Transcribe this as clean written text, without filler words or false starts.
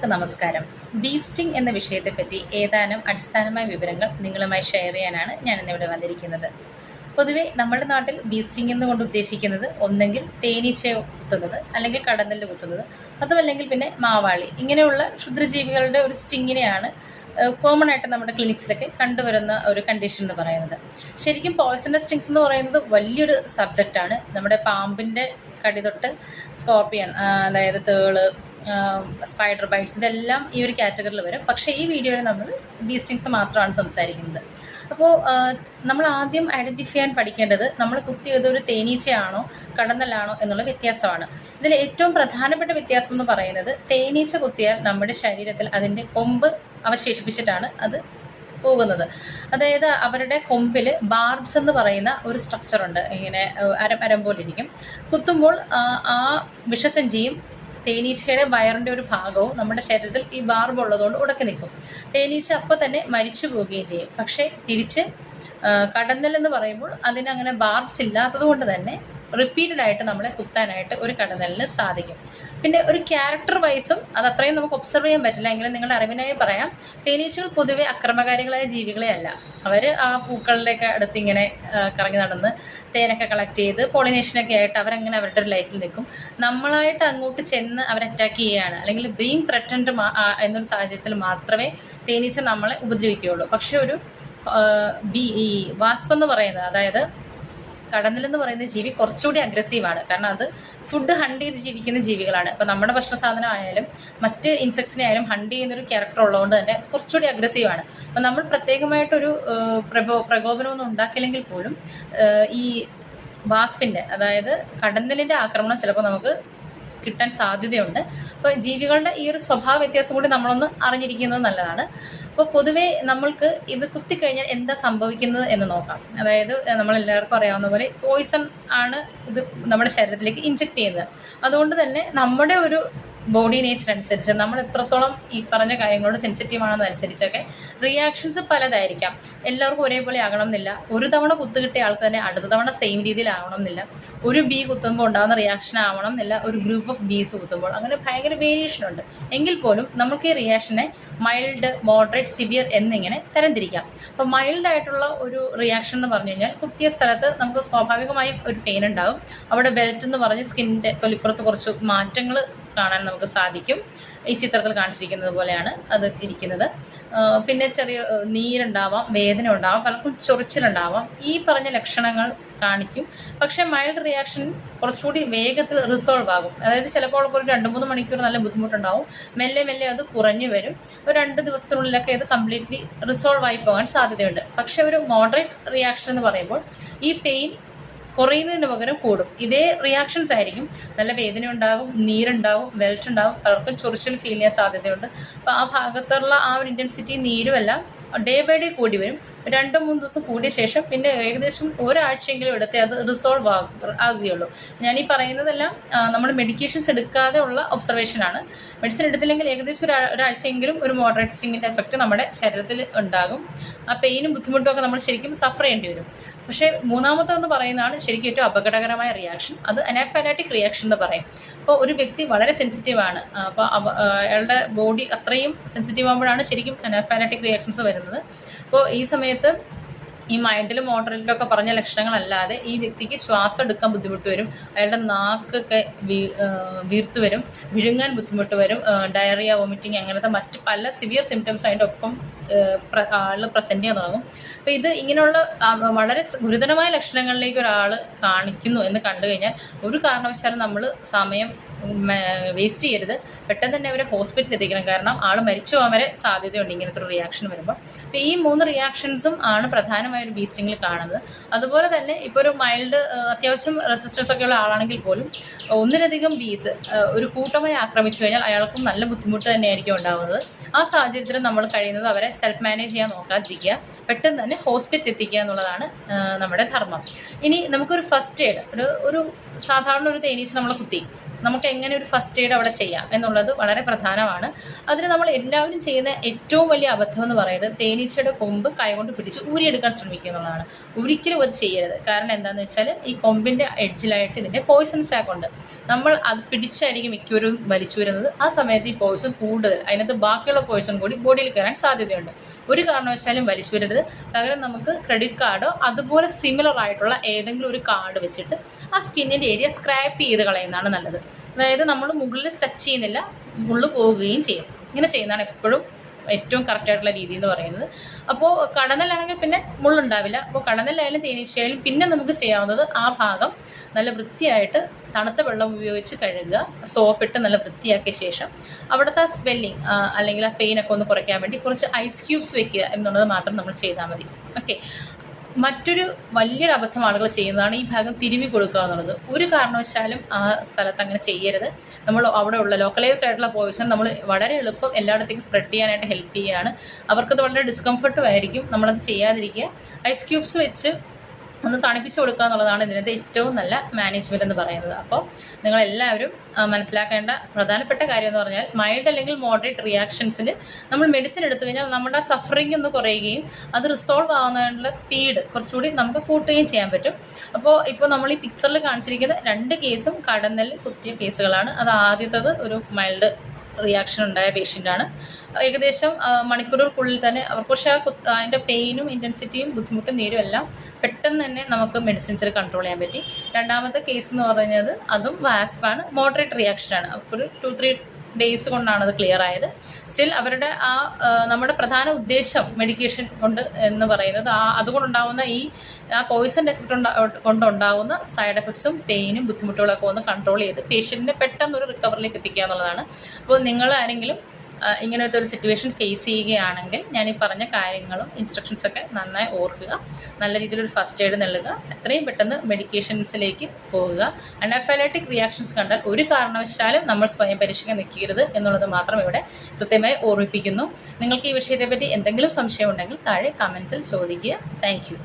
എല്ലാവർക്കും നമസ്കാരം. B sting എന്ന വിഷയത്തെപ്പറ്റി ഏതാനും അടിസ്ഥാനമായ വിവരങ്ങൾ നിങ്ങളുമായി ഷെയർ ചെയ്യാനാണ് ഞാൻ ഇന്നിവിടെ വന്നിരിക്കുന്നത്. പൊതുവെ നമ്മുടെ നാട്ടിൽ ബീ സ്റ്റിംഗ് എന്നുകൊണ്ട് ഉദ്ദേശിക്കുന്നത് ഒന്നെങ്കിൽ തേനീച്ചയെ കുത്തുന്നത്, അല്ലെങ്കിൽ കടന്നല് കുത്തുന്നത്, അതുമല്ലെങ്കിൽ പിന്നെ മാവാളി, ഇങ്ങനെയുള്ള ക്ഷുദ്രജീവികളുടെ ഒരു സ്റ്റിങ്ങിനെയാണ് കോമൺ ആയിട്ട് നമ്മുടെ ക്ലിനിക്സിലൊക്കെ കണ്ടുവരുന്ന ഒരു കണ്ടീഷൻ എന്ന് പറയുന്നത്. ശരിക്കും പോയ്സണസ് സ്റ്റിങ്സ് എന്ന് പറയുന്നത് വലിയൊരു സബ്ജക്റ്റാണ്. നമ്മുടെ പാമ്പിൻ്റെ കടി തൊട്ട് സ്കോർപ്പിയൻ, അതായത് തേള്, സ്പൈഡർ ബൈറ്റ്സ്, ഇതെല്ലാം ഈ ഒരു കാറ്റഗറിയിൽ വരും. പക്ഷേ ഈ വീഡിയോയിൽ നമ്മൾ ബീ സ്റ്റിങ്സ് മാത്രമാണ് സംസാരിക്കുന്നത്. അപ്പോൾ നമ്മൾ ആദ്യം ഐഡൻറ്റിഫൈ ചെയ്യാൻ പഠിക്കേണ്ടത് നമ്മൾ കുത്തിയത് ഒരു തേനീച്ചയാണോ കടന്നലാണോ എന്നുള്ള വ്യത്യാസമാണ്. ഇതിൽ ഏറ്റവും പ്രധാനപ്പെട്ട വ്യത്യാസം എന്ന് പറയുന്നത്, തേനീച്ച കുത്തിയാൽ നമ്മുടെ ശരീരത്തിൽ അതിൻ്റെ കൊമ്പ് അവശേഷിപ്പിച്ചിട്ടാണ് അത് പോകുന്നത്. അതായത് അവരുടെ കൊമ്പിൽ ബാർബ്സ് എന്ന് പറയുന്ന ഒരു സ്ട്രക്ചറുണ്ട്. ഇങ്ങനെ അരം പോലെ ഇരിക്കും. കുത്തുമ്പോൾ ആ വിഷസഞ്ചിയും തേനീച്ചയുടെ വയറിൻ്റെ ഒരു ഭാഗവും നമ്മുടെ ശരീരത്തിൽ ഈ ബാർബ് ഉള്ളതുകൊണ്ട് ഉടക്കി നിൽക്കും. തേനീച്ച അപ്പോൾ തന്നെ മരിച്ചു പോവുകയും ചെയ്യും. പക്ഷേ തിരിച്ച് കടന്നലെന്ന് പറയുമ്പോൾ അതിനങ്ങനെ ബാർബ്സ് ഇല്ലാത്തത് കൊണ്ട് തന്നെ റിപ്പീറ്റഡ് ആയിട്ട് നമ്മളെ കുത്താനായിട്ട് ഒരു കടന്നലിന് സാധിക്കും. പിന്നെ ഒരു ക്യാരക്ടർ വൈസും അത് അത്രയും നമുക്ക് ഒബ്സർവ് ചെയ്യാൻ പറ്റില്ല. എങ്കിലും നിങ്ങളുടെ അറിവിനായി പറയാം, തേനീച്ചകൾ പൊതുവെ അക്രമകാരികളായ ജീവികളെ അല്ല. അവർ ആ പൂക്കളിലേക്ക് അടുത്ത് ഇങ്ങനെ കറങ്ങി നടന്ന് തേനൊക്കെ കളക്ട് ചെയ്ത് പോളിനേഷനൊക്കെ ആയിട്ട് അവരങ്ങനെ അവരുടെ ഒരു ലൈഫിൽ നിൽക്കും. നമ്മളായിട്ട് അങ്ങോട്ട് ചെന്ന് അവരെ അറ്റാക്ക് ചെയ്യുകയാണ്, അല്ലെങ്കിൽ ബീങ് ത്രെറ്റൻഡ് എന്നൊരു സാഹചര്യത്തിൽ മാത്രമേ തേനീച്ച നമ്മളെ ഉപദ്രവിക്കുകയുള്ളൂ. പക്ഷെ ഒരു ഈ വാസ്പ് എന്ന് പറയുന്നത്, അതായത് കടന്നലെന്ന് പറയുന്ന ജീവി കുറച്ചുകൂടി അഗ്രസീവാണ്. കാരണം അത് ഫുഡ് ഹണ്ട് ചെയ്ത് ജീവിക്കുന്ന ജീവികളാണ്. ഇപ്പോൾ നമ്മുടെ ഭക്ഷണ സാധനം ആയാലും മറ്റ് ഇൻസെക്ട്സിനെ ആയാലും ഹണ്ട് ചെയ്യുന്നൊരു ക്യാരക്ടർ ഉള്ളതുകൊണ്ട് തന്നെ അത് കുറച്ചുകൂടി അഗ്രസീവാണ്. അപ്പോൾ നമ്മൾ പ്രത്യേകമായിട്ടൊരു പ്രകോപനമൊന്നും ഉണ്ടാക്കില്ലെങ്കിൽ പോലും ഈ വാസ്പിൻ്റെ, അതായത് കടന്നലിൻ്റെ ആക്രമണം ചിലപ്പോൾ നമുക്ക് കിട്ടാൻ സാധ്യതയുണ്ട്. അപ്പോൾ ജീവികളുടെ ഈ ഒരു സ്വഭാവ വ്യത്യാസം കൂടി നമ്മളൊന്ന് അറിഞ്ഞിരിക്കുന്നത് നല്ലതാണ്. അപ്പോൾ പൊതുവേ നമ്മൾക്ക് ഇത് കുത്തിക്കഴിഞ്ഞാൽ എന്താ സംഭവിക്കുന്നത് എന്ന് നോക്കാം. അതായത് നമ്മളെല്ലാവർക്കും അറിയാവുന്ന പോലെ പോയിസൺ ആണ് ഇത് നമ്മുടെ ശരീരത്തിലേക്ക് ഇഞ്ചെക്ട് ചെയ്യുന്നത്. അതുകൊണ്ട് തന്നെ നമ്മുടെ ഒരു ബോഡി നേച്ചർ അനുസരിച്ച് നമ്മൾ എത്രത്തോളം ഈ പറഞ്ഞ കാര്യങ്ങളോട് സെൻസിറ്റീവ് ആണെന്നനുസരിച്ചൊക്കെ റിയാക്ഷൻസ് പലതായിരിക്കാം. എല്ലാവർക്കും ഒരേപോലെ ആകണം എന്നില്ല. ഒരു തവണ കുത്തു കിട്ടിയ ആൾക്ക് തന്നെ അടുത്ത തവണ സെയിം രീതിയിലാവണം എന്നില്ല. ഒരു ബീ കുത്തുമ്പോൾ ഉണ്ടാകുന്ന റിയാക്ഷൻ ആവണം എന്നില്ല ഒരു ഗ്രൂപ്പ് ഓഫ് ബീസ് കുത്തുമ്പോൾ. അങ്ങനെ ഭയങ്കര വേരിയേഷൻ ഉണ്ട്. എങ്കിൽ പോലും നമുക്ക് ഈ റിയാക്ഷനെ മൈൽഡ്, മോഡറേറ്റ്, സിവിയർ എന്നിങ്ങനെ തരംതിരിക്കാം. അപ്പോൾ മൈൽഡ് ആയിട്ടുള്ള ഒരു റിയാക്ഷൻ എന്ന് പറഞ്ഞു കഴിഞ്ഞാൽ, കുത്തിയ സ്ഥലത്ത് നമുക്ക് സ്വാഭാവികമായും ഒരു പെയിൻ ഉണ്ടാകും. അവിടെ ബെൽറ്റ് എന്ന് പറഞ്ഞ് സ്കിന്നിൻ്റെ തൊലിപ്പുറത്ത് കുറച്ച് മാറ്റങ്ങൾ കാണാൻ നമുക്ക് സാധിക്കും. ഈ ചിത്രത്തിൽ കാണിച്ചിരിക്കുന്നത് പോലെയാണ് അത് ഇരിക്കുന്നത്. പിന്നെ ചെറിയ നീരുണ്ടാവാം, വേദന ഉണ്ടാവാം, പലർക്കും ചൊറിച്ചിലുണ്ടാവാം. ഈ പറഞ്ഞ ലക്ഷണങ്ങൾ കാണിക്കും. പക്ഷേ മൈൽഡ് റിയാക്ഷൻ കുറച്ചുകൂടി വേഗത്തിൽ റിസോൾവ് ആകും. അതായത് ചിലപ്പോൾ ഒരു 2-3 മണിക്കൂർ നല്ല ബുദ്ധിമുട്ടുണ്ടാവും. മെല്ലെ മെല്ലെ അത് കുറഞ്ഞു വരും. ഒരു 2 ദിവസത്തിനുള്ളിലൊക്കെ ഇത് കംപ്ലീറ്റ്ലി റിസോൾവ് ആയി പോകാൻ സാധ്യതയുണ്ട്. പക്ഷേ ഒരു മോഡറേറ്റ് റിയാക്ഷൻ എന്ന് പറയുമ്പോൾ ഈ പെയിൻ കുറയുന്നതിന് പകരം കൂടും. ഇതേ റിയാക്ഷൻസ് ആയിരിക്കും. നല്ല വേദന ഉണ്ടാകും, നീരുണ്ടാവും, വെൽറ്റ് ഉണ്ടാവും, പലർക്കും ചൊറിച്ചിൽ ഫീൽ ചെയ്യാൻ സാധ്യതയുണ്ട്. അപ്പോൾ ആ ഭാഗത്തുള്ള ആ ഒരു ഇൻറ്റൻസിറ്റി, നീരുമെല്ലാം ഡേ ബൈ ഡേ കൂടി വരും. 2-3 ദിവസം കൂടിയ ശേഷം പിന്നെ ഏകദേശം ഒരാഴ്ചയെങ്കിലും എടുത്തേ അത് റിസോൾവ് ആകുകയുള്ളൂ. ഞാനീ പറയുന്നതെല്ലാം നമ്മൾ മെഡിക്കേഷൻസ് എടുക്കാതെ ഉള്ള ഒബ്സർവേഷനാണ്. മെഡിസിൻ എടുത്തില്ലെങ്കിൽ ഏകദേശം ഒരാഴ്ചയെങ്കിലും ഒരു മോഡറേറ്റ് സ്റ്റിങ്ങിൻ്റെ എഫക്റ്റ് നമ്മുടെ ശരീരത്തിൽ ഉണ്ടാകും. ആ പെയിനും ബുദ്ധിമുട്ടും ഒക്കെ നമ്മൾ ശരിക്കും സഫർ ചെയ്യേണ്ടി വരും. പക്ഷേ മൂന്നാമത്തെന്ന് പറയുന്നതാണ് ശരിക്കും ഏറ്റവും അപകടകരമായ റിയാക്ഷൻ. അത് അനാഫൈലാറ്റിക് റിയാക്ഷൻ എന്ന് പറയും. അപ്പോൾ ഒരു വ്യക്തി വളരെ സെൻസിറ്റീവാണ്. അപ്പോൾ അയാളുടെ ബോഡി അത്രയും സെൻസിറ്റീവ് ആകുമ്പോഴാണ് ശരിക്കും അനാഫൈലാറ്റിക് റിയാക്ഷൻസ് വരുന്നത്. അപ്പോൾ ഈ സമയത്ത് ഈ മൈൽഡിലും മോഡറേറ്റിലും ഒക്കെ പറഞ്ഞ ലക്ഷണങ്ങളല്ലാതെ ഈ വ്യക്തിക്ക് ശ്വാസം എടുക്കാൻ ബുദ്ധിമുട്ട് വരും. അയാളുടെ നാക്കൊക്കെ വീർത്ത് വരും, വിഴുങ്ങാൻ ബുദ്ധിമുട്ട് വരും, ഡയറിയ, വോമിറ്റിങ്, അങ്ങനത്തെ മറ്റ് പല സിവിയർ സിംറ്റംസ് അതിൻ്റെ ഒപ്പം ആൾ പ്രസൻറ്റ് ചെയ്യാൻ തുടങ്ങും. അപ്പോൾ ഇത് ഇങ്ങനെയുള്ള വളരെ ഗുരുതരമായ ലക്ഷണങ്ങളിലേക്ക് ഒരാൾ കാണിക്കുന്നു എന്ന് കണ്ടു കഴിഞ്ഞാൽ ഒരു കാരണവശാലും നമ്മൾ സമയം വേസ്റ്റ് ചെയ്യരുത്. പെട്ടെന്ന് തന്നെ അവരെ ഹോസ്പിറ്റലിൽ എത്തിക്കണം. കാരണം ആൾ മരിച്ചു പോകാൻ വരെ സാധ്യതയുണ്ട് ഇങ്ങനത്തെ ഒരു റിയാക്ഷൻ വരുമ്പോൾ. അപ്പോൾ ഈ 3 റിയാക്ഷൻസും ആണ് പ്രധാനമായ ഒരു ബീ സ്റ്റിങ്ങിൽ കാണുന്നത്. അതുപോലെ തന്നെ ഇപ്പോൾ ഒരു മൈൽഡ്, അത്യാവശ്യം റെസിസ്റ്റൻസ് ഒക്കെ ഉള്ള ആളാണെങ്കിൽ പോലും ഒന്നിലധികം ബീസ് ഒരു കൂട്ടമായി ആക്രമിച്ചു കഴിഞ്ഞാൽ അയാൾക്കും നല്ല ബുദ്ധിമുട്ട് തന്നെയായിരിക്കും ഉണ്ടാകുന്നത്. ആ സാഹചര്യത്തിൽ നമ്മൾ കഴിയുന്നത് അവരെ സെൽഫ് മാനേജ് ചെയ്യാൻ നോക്കാതിരിക്കുക, പെട്ടെന്ന് തന്നെ ഹോസ്പിറ്റലിൽ എത്തിക്കുക എന്നുള്ളതാണ് നമ്മുടെ ധർമ്മം. ഇനി നമുക്കൊരു ഫസ്റ്റ് എയ്ഡ്, ഒരു സാധാരണ ഒരു തേനീച്ച നമ്മളെ കുത്തി, നമുക്ക് നമുക്ക് എങ്ങനെ ഒരു ഫസ്റ്റ് എയ്ഡ് അവിടെ ചെയ്യാം എന്നുള്ളത് വളരെ പ്രധാനമാണ്. അതിന് നമ്മൾ എല്ലാവരും ചെയ്യുന്ന ഏറ്റവും വലിയ അബദ്ധം എന്ന് പറയുന്നത് തേനീച്ചയുടെ കൊമ്പ് കൈകൊണ്ട് പിടിച്ച് ഊരിയെടുക്കാൻ ശ്രമിക്കുക എന്നുള്ളതാണ്. ഒരിക്കലും അത് ചെയ്യരുത്. കാരണം എന്താണെന്ന് വെച്ചാൽ ഈ കൊമ്പിൻ്റെ എഡ്ജിലായിട്ട് ഇതിൻ്റെ പോയിസൺ സാക്ക് ഉണ്ട്. നമ്മൾ അത് പിടിച്ചായിരിക്കും മിക്കവരും വലിച്ചു വരുന്നത്. ആ സമയത്ത് ഈ പോയിസൺ കൂടുതൽ, അതിനകത്ത് ബാക്കിയുള്ള പോയിസൺ കൂടി ബോഡിയിൽ കയറാൻ സാധ്യതയുണ്ട്. ഒരു കാരണവശാലും വലിച്ചു വരരുത്. പകരം നമുക്ക് ക്രെഡിറ്റ് കാർഡോ അതുപോലെ സിമിലർ ആയിട്ടുള്ള ഏതെങ്കിലും ഒരു കാർഡ് വെച്ചിട്ട് ആ സ്കിന്നിൻ്റെ ഏരിയ സ്ക്രാപ്പ് ചെയ്ത് കളയുന്നതാണ് നല്ലത്. അതായത് നമ്മൾ മുകളിൽ ടച്ച് ചെയ്യുന്നില്ല, മുള്ളു പോവുകയും ചെയ്യും. ഇങ്ങനെ ചെയ്യുന്നതാണ് എപ്പോഴും ഏറ്റവും കറക്റ്റായിട്ടുള്ള രീതി എന്ന് പറയുന്നത്. അപ്പോൾ കടന്നലാണെങ്കിൽ പിന്നെ മുള്ളുണ്ടാവില്ല. അപ്പോൾ കടന്നലായാലും തേനീച്ചയായാലും പിന്നെ നമുക്ക് ചെയ്യാവുന്നത് ആ ഭാഗം നല്ല വൃത്തിയായിട്ട് തണുത്ത വെള്ളം ഉപയോഗിച്ച് കഴുകുക, സോപ്പിട്ട് നല്ല വൃത്തിയാക്കിയ ശേഷം അവിടുത്തെ സ്വെല്ലിങ് അല്ലെങ്കിൽ ആ പെയിനൊക്കെ ഒന്ന് കുറയ്ക്കാൻ വേണ്ടി കുറച്ച് ഐസ് ക്യൂബ്സ് വെക്കുക എന്നുള്ളത് മാത്രം നമ്മൾ ചെയ്താൽ മതി. ഓക്കെ. മറ്റൊരു വലിയൊരു അബദ്ധം ആളുകൾ ചെയ്യുന്നതാണ് ഈ ഭാഗം തിരുമ്മി കൊടുക്കുക എന്നുള്ളത്. ഒരു കാരണവശാലും ആ സ്ഥലത്ത് അങ്ങനെ ചെയ്യരുത്. നമ്മൾ അവിടെ ഉള്ള ലോക്കലൈസ്ഡ് ആയിട്ടുള്ള പോയിസൺ നമ്മൾ വളരെ എളുപ്പം എല്ലായിടത്തേക്കും സ്പ്രെഡ് ചെയ്യാനായിട്ട് ഹെൽപ്പ് ചെയ്യുകയാണ്. അവർക്കത് വളരെ ഡിസ്കംഫർട്ടും ആയിരിക്കും. നമ്മളത് ചെയ്യാതിരിക്കുക. ഐസ് ക്യൂബ്സ് വെച്ച് ഒന്ന് തണുപ്പിച്ച് കൊടുക്കുക എന്നുള്ളതാണ് ഇതിനകത്ത് ഏറ്റവും നല്ല മാനേജ്മെൻറ്റ് എന്ന് പറയുന്നത്. അപ്പോൾ നിങ്ങളെല്ലാവരും മനസ്സിലാക്കേണ്ട പ്രധാനപ്പെട്ട കാര്യം എന്ന് പറഞ്ഞാൽ മൈൽഡ് അല്ലെങ്കിൽ മോഡറേറ്റ് റിയാക്ഷൻസിൽ നമ്മൾ മെഡിസിൻ എടുത്തു കഴിഞ്ഞാൽ നമ്മുടെ സഫറിങ് ഒന്ന് കുറയുകയും അത് റിസോൾവ് ആവുന്നതിനുള്ള സ്പീഡ് കുറച്ചുകൂടി നമുക്ക് കൂട്ടുകയും ചെയ്യാൻ പറ്റും. അപ്പോൾ ഇപ്പോൾ നമ്മൾ ഈ പിക്ചറിൽ കാണിച്ചിരിക്കുന്ന 2 കേസും കടന്നൽ കുത്തിയ കേസുകളാണ്. അത് ആദ്യത്തേത് ഒരു മൈൽഡ് റിയാക്ഷൻ ഉണ്ടായ പേഷ്യൻ്റാണ്. ഏകദേശം മണിക്കൂറുകൾക്കുള്ളിൽ തന്നെ അവർക്ക് പക്ഷേ അതിൻ്റെ പെയിനും ഇൻറ്റൻസിറ്റിയും ബുദ്ധിമുട്ടും നീരും എല്ലാം പെട്ടെന്ന് തന്നെ നമുക്ക് മെഡിസിൻസിൽ കൺട്രോൾ ചെയ്യാൻ പറ്റി. രണ്ടാമത്തെ കേസ് എന്ന് പറയുന്നത് അതും വാസ്പാണ്, മോഡറേറ്റ് റിയാക്ഷനാണ്. അവർക്കൊരു 2-3 ഡേയ്സ് കൊണ്ടാണ് അത് ക്ലിയർ ആയത്. സ്റ്റിൽ അവരുടെ നമ്മുടെ പ്രധാന ഉദ്ദേശം മെഡിക്കേഷൻ കൊണ്ട് എന്ന് പറയുന്നത് അതുകൊണ്ടുണ്ടാകുന്ന ആ പോയിസൺ എഫക്റ്റ് കൊണ്ടുണ്ടാകുന്ന സൈഡ് എഫക്ട്സും പെയിനും ബുദ്ധിമുട്ടുകളൊക്കെ ഒന്ന് കൺട്രോൾ ചെയ്ത് പേഷ്യൻറ്റിനെ പെട്ടെന്നൊരു റിക്കവറിലേക്ക് എത്തിക്കുക എന്നുള്ളതാണ്. അപ്പോൾ നിങ്ങൾ ആരെങ്കിലും ഇങ്ങനത്തെ ഒരു സിറ്റുവേഷൻ ഫേസ് ചെയ്യുകയാണെങ്കിൽ ഞാൻ ഈ പറഞ്ഞ കാര്യങ്ങളും ഇൻസ്ട്രക്ഷൻസൊക്കെ നന്നായി ഓർക്കുക. നല്ല രീതിയിലൊരു ഫസ്റ്റ് എയ്ഡ് നൽകുക. എത്രയും പെട്ടെന്ന് മെഡിക്കേഷൻസിലേക്ക് പോകുക. അനാഫൈലാക്റ്റിക് റിയാക്ഷൻസ് കണ്ടാൽ ഒരു കാരണവശാലും നമ്മൾ സ്വയം പരീക്ഷിക്കാൻ നിൽക്കരുത് എന്നുള്ളത് മാത്രം ഇവിടെ കൃത്യമായി ഓർമ്മിപ്പിക്കുന്നു. നിങ്ങൾക്ക് ഈ വിഷയത്തെപ്പറ്റി എന്തെങ്കിലും സംശയമുണ്ടെങ്കിൽ താഴെ കമൻസിൽ ചോദിക്കുക. Thank you.